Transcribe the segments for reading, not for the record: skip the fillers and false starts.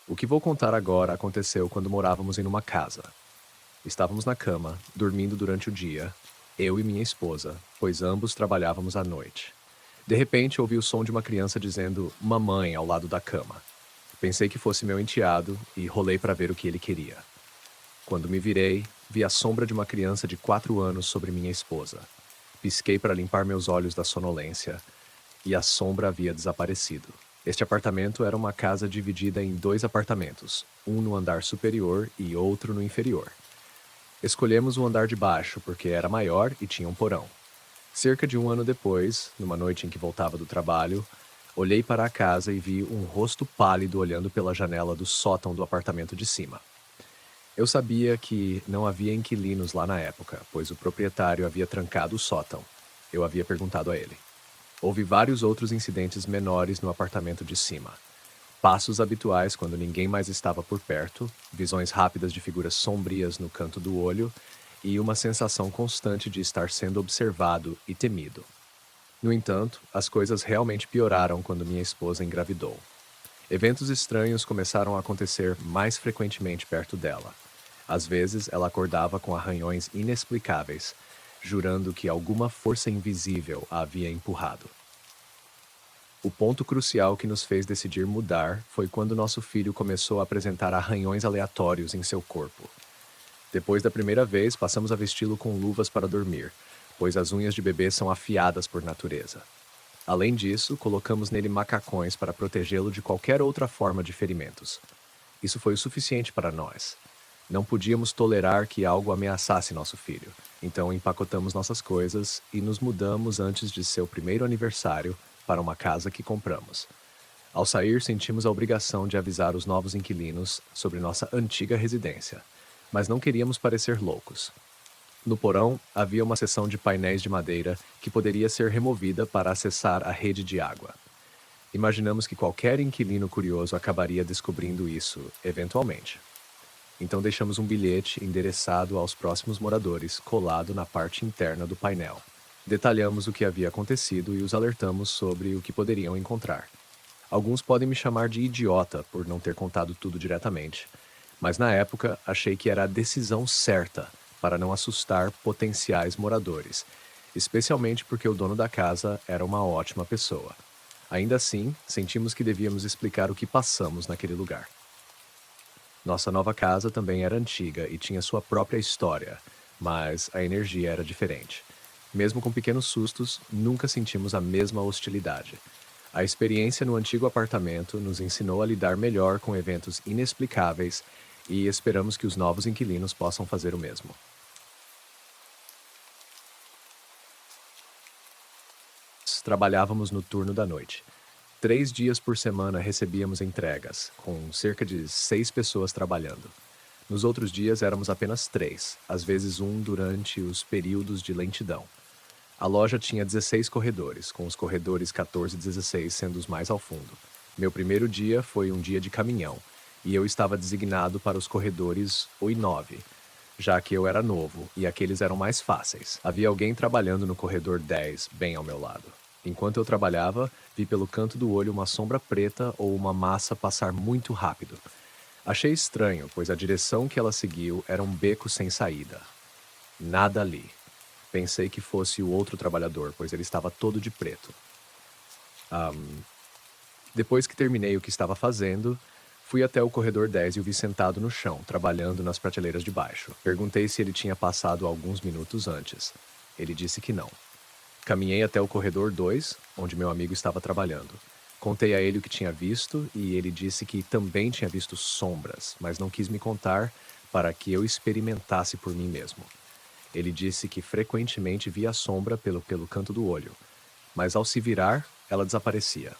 O que vou contar agora aconteceu quando morávamos em uma casa. Estávamos na cama, dormindo durante o dia, eu e minha esposa, pois ambos trabalhávamos à noite. De repente, ouvi o som de uma criança dizendo "mamãe" ao lado da cama. Pensei que fosse meu enteado e rolei para ver o que ele queria. Quando me virei, vi a sombra de uma criança de 4 anos sobre minha esposa. Pisquei para limpar meus olhos da sonolência e a sombra havia desaparecido. Este apartamento era uma casa dividida em dois apartamentos, um no andar superior e outro no inferior. Escolhemos o andar de baixo porque era maior e tinha um porão. Cerca de um ano depois, numa noite em que voltava do trabalho, olhei para a casa e vi um rosto pálido olhando pela janela do sótão do apartamento de cima. Eu sabia que não havia inquilinos lá na época, pois o proprietário havia trancado o sótão. Eu havia perguntado a ele. Houve vários outros incidentes menores no apartamento de cima. Passos habituais quando ninguém mais estava por perto, visões rápidas de figuras sombrias no canto do olho e uma sensação constante de estar sendo observado e temido. No entanto, as coisas realmente pioraram quando minha esposa engravidou. Eventos estranhos começaram a acontecer mais frequentemente perto dela. Às vezes, ela acordava com arranhões inexplicáveis, jurando que alguma força invisível a havia empurrado. O ponto crucial que nos fez decidir mudar foi quando nosso filho começou a apresentar arranhões aleatórios em seu corpo. Depois da primeira vez, passamos a vesti-lo com luvas para dormir, pois as unhas de bebê são afiadas por natureza. Além disso, colocamos nele macacões para protegê-lo de qualquer outra forma de ferimentos. Isso foi o suficiente para nós. Não podíamos tolerar que algo ameaçasse nosso filho, então empacotamos nossas coisas e nos mudamos antes de seu primeiro aniversário para uma casa que compramos. Ao sair, sentimos a obrigação de avisar os novos inquilinos sobre nossa antiga residência, mas não queríamos parecer loucos. No porão, havia uma seção de painéis de madeira que poderia ser removida para acessar a rede de água. Imaginamos que qualquer inquilino curioso acabaria descobrindo isso, eventualmente. Então deixamos um bilhete endereçado aos próximos moradores colado na parte interna do painel. Detalhamos o que havia acontecido e os alertamos sobre o que poderiam encontrar. Alguns podem me chamar de idiota por não ter contado tudo diretamente, mas na época achei que era a decisão certa para não assustar potenciais moradores, especialmente porque o dono da casa era uma ótima pessoa. Ainda assim, sentimos que devíamos explicar o que passamos naquele lugar. Nossa nova casa também era antiga e tinha sua própria história, mas a energia era diferente. Mesmo com pequenos sustos, nunca sentimos a mesma hostilidade. A experiência no antigo apartamento nos ensinou a lidar melhor com eventos inexplicáveis e esperamos que os novos inquilinos possam fazer o mesmo. Trabalhávamos no turno da noite. 3 dias por semana recebíamos entregas, com cerca de 6 pessoas trabalhando. Nos outros dias éramos apenas três, às vezes um durante os períodos de lentidão. A loja tinha 16 corredores, com os corredores 14 e 16 sendo os mais ao fundo. Meu primeiro dia foi um dia de caminhão, e eu estava designado para os corredores 8 e 9, já que eu era novo e aqueles eram mais fáceis. Havia alguém trabalhando no corredor 10, bem ao meu lado. Enquanto eu trabalhava, vi pelo canto do olho uma sombra preta ou uma massa passar muito rápido. Achei estranho, pois a direção que ela seguiu era um beco sem saída. Nada ali. Pensei que fosse o outro trabalhador, pois ele estava todo de preto. Depois que terminei o que estava fazendo, fui até o corredor 10 e o vi sentado no chão, trabalhando nas prateleiras de baixo. Perguntei se ele tinha passado alguns minutos antes. Ele disse que não. Caminhei até o corredor 2, onde meu amigo estava trabalhando. Contei a ele o que tinha visto e ele disse que também tinha visto sombras, mas não quis me contar para que eu experimentasse por mim mesmo. Ele disse que frequentemente via a sombra pelo canto do olho, mas ao se virar, ela desaparecia.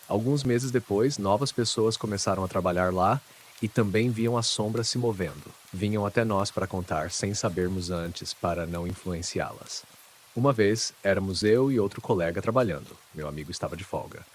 Alguns meses depois, novas pessoas começaram a trabalhar lá e também viam a sombra se movendo. Vinham até nós para contar, sem sabermos antes, para não influenciá-las. Uma vez, éramos eu e outro colega trabalhando. Meu amigo estava de folga.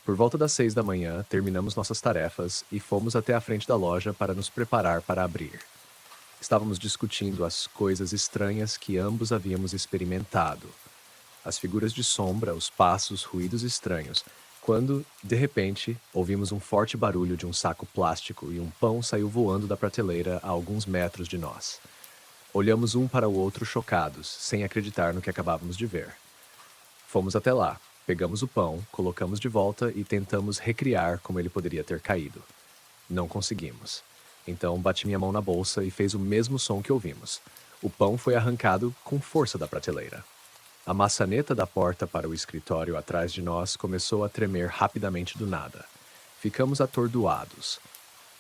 Por volta das 6 da manhã, terminamos nossas tarefas e fomos até a frente da loja para nos preparar para abrir. Estávamos discutindo as coisas estranhas que ambos havíamos experimentado. As figuras de sombra, os passos, ruídos estranhos, quando, de repente, ouvimos um forte barulho de um saco plástico e um pão saiu voando da prateleira a alguns metros de nós. Olhamos um para o outro chocados, sem acreditar no que acabávamos de ver. Fomos até lá, pegamos o pão, colocamos de volta e tentamos recriar como ele poderia ter caído. Não conseguimos. Então bati minha mão na bolsa e fez o mesmo som que ouvimos. O pão foi arrancado com força da prateleira. A maçaneta da porta para o escritório atrás de nós começou a tremer rapidamente do nada. Ficamos atordoados.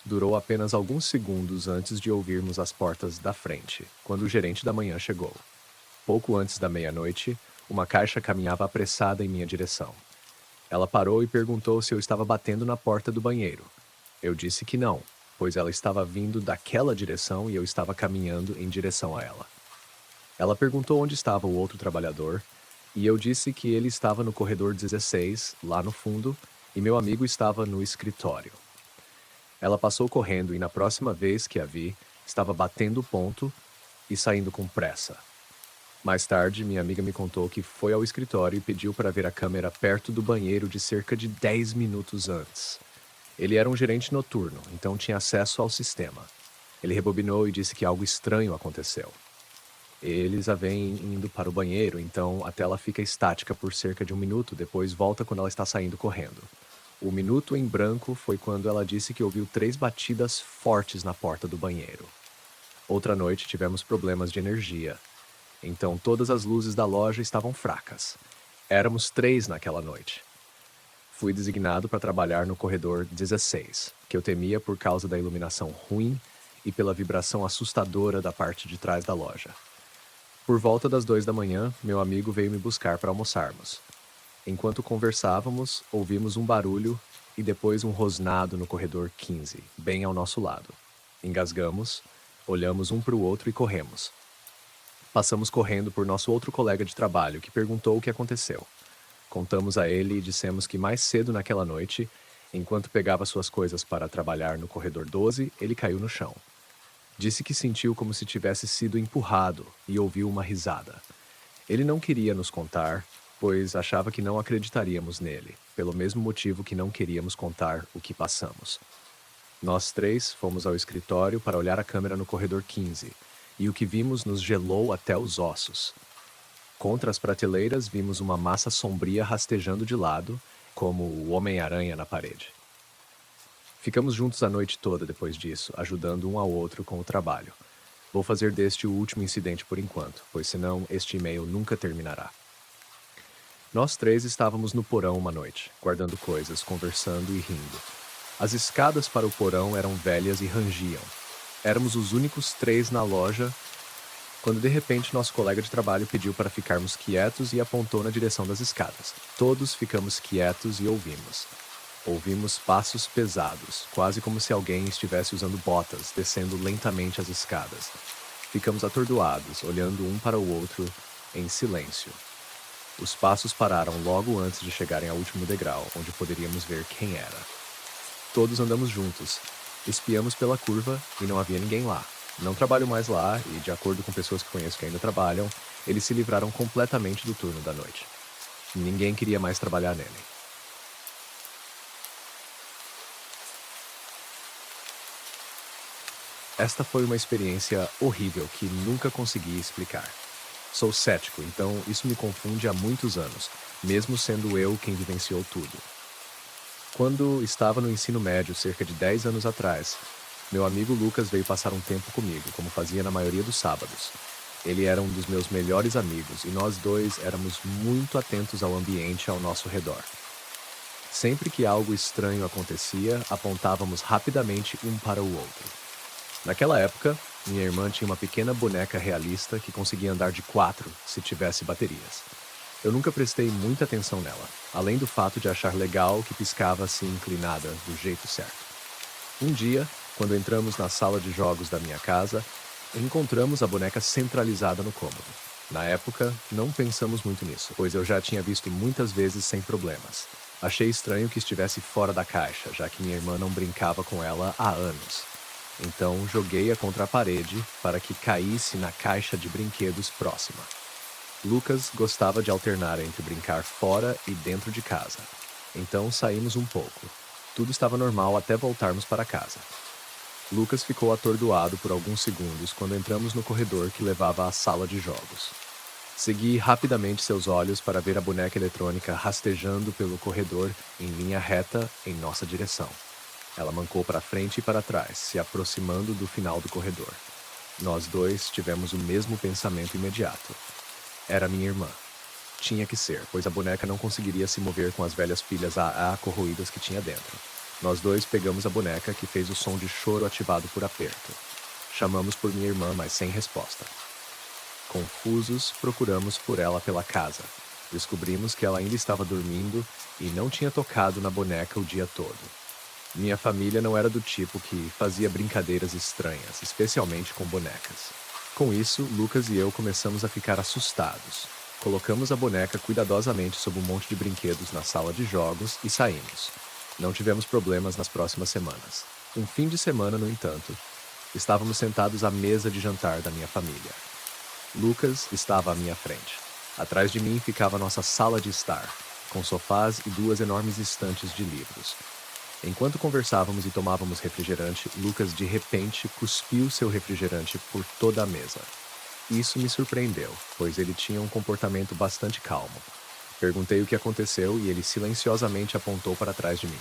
Durou apenas alguns segundos antes de ouvirmos as portas da frente, quando o gerente da manhã chegou. Pouco antes da meia-noite, uma caixa caminhava apressada em minha direção. Ela parou e perguntou se eu estava batendo na porta do banheiro. Eu disse que não, pois ela estava vindo daquela direção e eu estava caminhando em direção a ela. Ela perguntou onde estava o outro trabalhador, e eu disse que ele estava no corredor 16, lá no fundo, e meu amigo estava no escritório. Ela passou correndo e na próxima vez que a vi, estava batendo o ponto e saindo com pressa. Mais tarde, minha amiga me contou que foi ao escritório e pediu para ver a câmera perto do banheiro de cerca de 10 minutos antes. Ele era um gerente noturno, então tinha acesso ao sistema. Ele rebobinou e disse que algo estranho aconteceu. Eles a veem indo para o banheiro, então a tela fica estática por cerca de um minuto, depois volta quando ela está saindo correndo. O minuto em branco foi quando ela disse que ouviu 3 batidas fortes na porta do banheiro. Outra noite tivemos problemas de energia. Então todas as luzes da loja estavam fracas. Éramos 3 naquela noite. Fui designado para trabalhar no corredor 16, que eu temia por causa da iluminação ruim e pela vibração assustadora da parte de trás da loja. Por volta das 2 da manhã, meu amigo veio me buscar para almoçarmos. Enquanto conversávamos, ouvimos um barulho e depois um rosnado no corredor 15, bem ao nosso lado. Engasgamos, olhamos um para o outro e corremos. Passamos correndo por nosso outro colega de trabalho, que perguntou o que aconteceu. Contamos a ele e dissemos que mais cedo naquela noite, enquanto pegava suas coisas para trabalhar no corredor 12, ele caiu no chão. Disse que sentiu como se tivesse sido empurrado e ouviu uma risada. Ele não queria nos contar, pois achava que não acreditaríamos nele, pelo mesmo motivo que não queríamos contar o que passamos. Nós 3 fomos ao escritório para olhar a câmera no corredor 15, e o que vimos nos gelou até os ossos. Contra as prateleiras vimos uma massa sombria rastejando de lado, como o Homem-Aranha na parede. Ficamos juntos a noite toda depois disso, ajudando um ao outro com o trabalho. Vou fazer deste o último incidente por enquanto, pois senão este e-mail nunca terminará. Nós 3 estávamos no porão uma noite, guardando coisas, conversando e rindo. As escadas para o porão eram velhas e rangiam. Éramos os únicos 3 na loja, quando de repente nosso colega de trabalho pediu para ficarmos quietos e apontou na direção das escadas. Todos ficamos quietos e ouvimos. Ouvimos passos pesados, quase como se alguém estivesse usando botas, descendo lentamente as escadas. Ficamos atordoados, olhando um para o outro, em silêncio. Os passos pararam logo antes de chegarem ao último degrau, onde poderíamos ver quem era. Todos andamos juntos. Espiamos pela curva e não havia ninguém lá. Não trabalho mais lá e, de acordo com pessoas que conheço que ainda trabalham, eles se livraram completamente do turno da noite. Ninguém queria mais trabalhar nele. Esta foi uma experiência horrível que nunca consegui explicar. Sou cético, então isso me confunde há muitos anos, mesmo sendo eu quem vivenciou tudo. Quando estava no ensino médio, cerca de 10 anos atrás, meu amigo Lucas veio passar um tempo comigo, como fazia na maioria dos sábados. Ele era um dos meus melhores amigos e nós 2 éramos muito atentos ao ambiente ao nosso redor. Sempre que algo estranho acontecia, apontávamos rapidamente um para o outro. Naquela época, minha irmã tinha uma pequena boneca realista que conseguia andar de 4 se tivesse baterias. Eu nunca prestei muita atenção nela, além do fato de achar legal que piscava assim inclinada do jeito certo. Um dia, quando entramos na sala de jogos da minha casa, encontramos a boneca centralizada no cômodo. Na época, não pensamos muito nisso, pois eu já tinha visto muitas vezes sem problemas. Achei estranho que estivesse fora da caixa, já que minha irmã não brincava com ela há anos. Então, joguei-a contra a parede para que caísse na caixa de brinquedos próxima. Lucas gostava de alternar entre brincar fora e dentro de casa. Então saímos um pouco. Tudo estava normal até voltarmos para casa. Lucas ficou atordoado por alguns segundos quando entramos no corredor que levava à sala de jogos. Segui rapidamente seus olhos para ver a boneca eletrônica rastejando pelo corredor em linha reta em nossa direção. Ela mancou para frente e para trás, se aproximando do final do corredor. Nós dois tivemos o mesmo pensamento imediato. Era minha irmã. Tinha que ser, pois a boneca não conseguiria se mover com as velhas pilhas AA corroídas que tinha dentro. Nós dois pegamos a boneca, que fez o som de choro ativado por aperto. Chamamos por minha irmã, mas sem resposta. Confusos, procuramos por ela pela casa. Descobrimos que ela ainda estava dormindo e não tinha tocado na boneca o dia todo. Minha família não era do tipo que fazia brincadeiras estranhas, especialmente com bonecas. Com isso, Lucas e eu começamos a ficar assustados. Colocamos a boneca cuidadosamente sob um monte de brinquedos na sala de jogos e saímos. Não tivemos problemas nas próximas semanas. Um fim de semana, no entanto, estávamos sentados à mesa de jantar da minha família. Lucas estava à minha frente. Atrás de mim ficava nossa sala de estar, com sofás e duas enormes estantes de livros. Enquanto conversávamos e tomávamos refrigerante, Lucas de repente cuspiu seu refrigerante por toda a mesa. Isso me surpreendeu, pois ele tinha um comportamento bastante calmo. Perguntei o que aconteceu e ele silenciosamente apontou para trás de mim.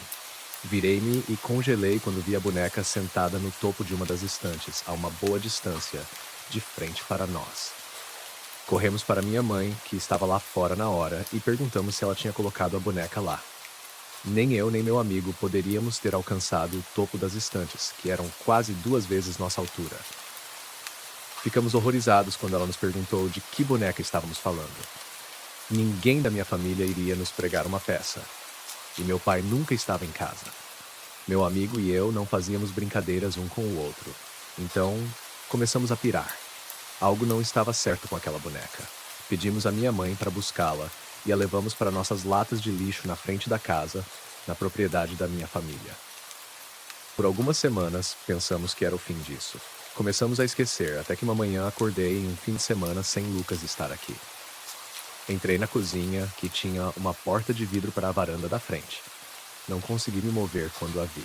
Virei-me e congelei quando vi a boneca sentada no topo de uma das estantes, a uma boa distância, de frente para nós. Corremos para minha mãe, que estava lá fora na hora, e perguntamos se ela tinha colocado a boneca lá. Nem eu nem meu amigo poderíamos ter alcançado o topo das estantes, que eram quase 2 vezes nossa altura. Ficamos horrorizados quando ela nos perguntou de que boneca estávamos falando. Ninguém da minha família iria nos pregar uma peça. E meu pai nunca estava em casa. Meu amigo e eu não fazíamos brincadeiras um com o outro. Então, começamos a pirar. Algo não estava certo com aquela boneca. Pedimos a minha mãe para buscá-la e a levamos para nossas latas de lixo na frente da casa, na propriedade da minha família. Por algumas semanas, pensamos que era o fim disso. Começamos a esquecer, até que uma manhã acordei em um fim de semana sem Lucas estar aqui. Entrei na cozinha, que tinha uma porta de vidro para a varanda da frente. Não consegui me mover quando a vi.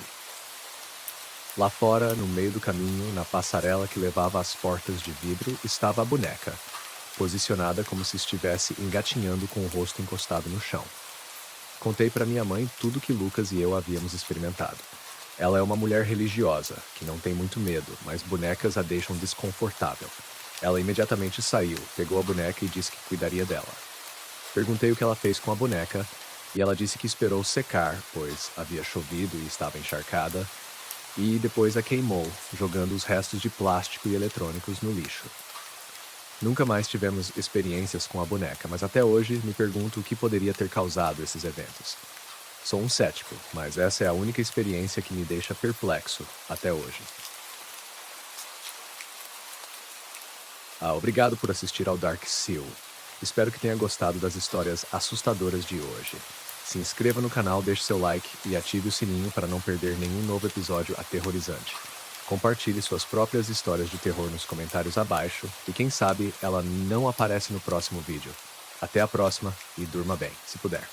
Lá fora, no meio do caminho, na passarela que levava às portas de vidro, estava a boneca, posicionada como se estivesse engatinhando com o rosto encostado no chão. Contei para minha mãe tudo que Lucas e eu havíamos experimentado. Ela é uma mulher religiosa, que não tem muito medo, mas bonecas a deixam desconfortável. Ela imediatamente saiu, pegou a boneca e disse que cuidaria dela. Perguntei o que ela fez com a boneca, e ela disse que esperou secar, pois havia chovido e estava encharcada, e depois a queimou, jogando os restos de plástico e eletrônicos no lixo. Nunca mais tivemos experiências com a boneca, mas até hoje me pergunto o que poderia ter causado esses eventos. Sou um cético, mas essa é a única experiência que me deixa perplexo até hoje. Obrigado por assistir ao Dark Seal. Espero que tenha gostado das histórias assustadoras de hoje. Se inscreva no canal, deixe seu like e ative o sininho para não perder nenhum novo episódio aterrorizante. Compartilhe suas próprias histórias de terror nos comentários abaixo e quem sabe ela não aparece no próximo vídeo. Até a próxima e durma bem, se puder.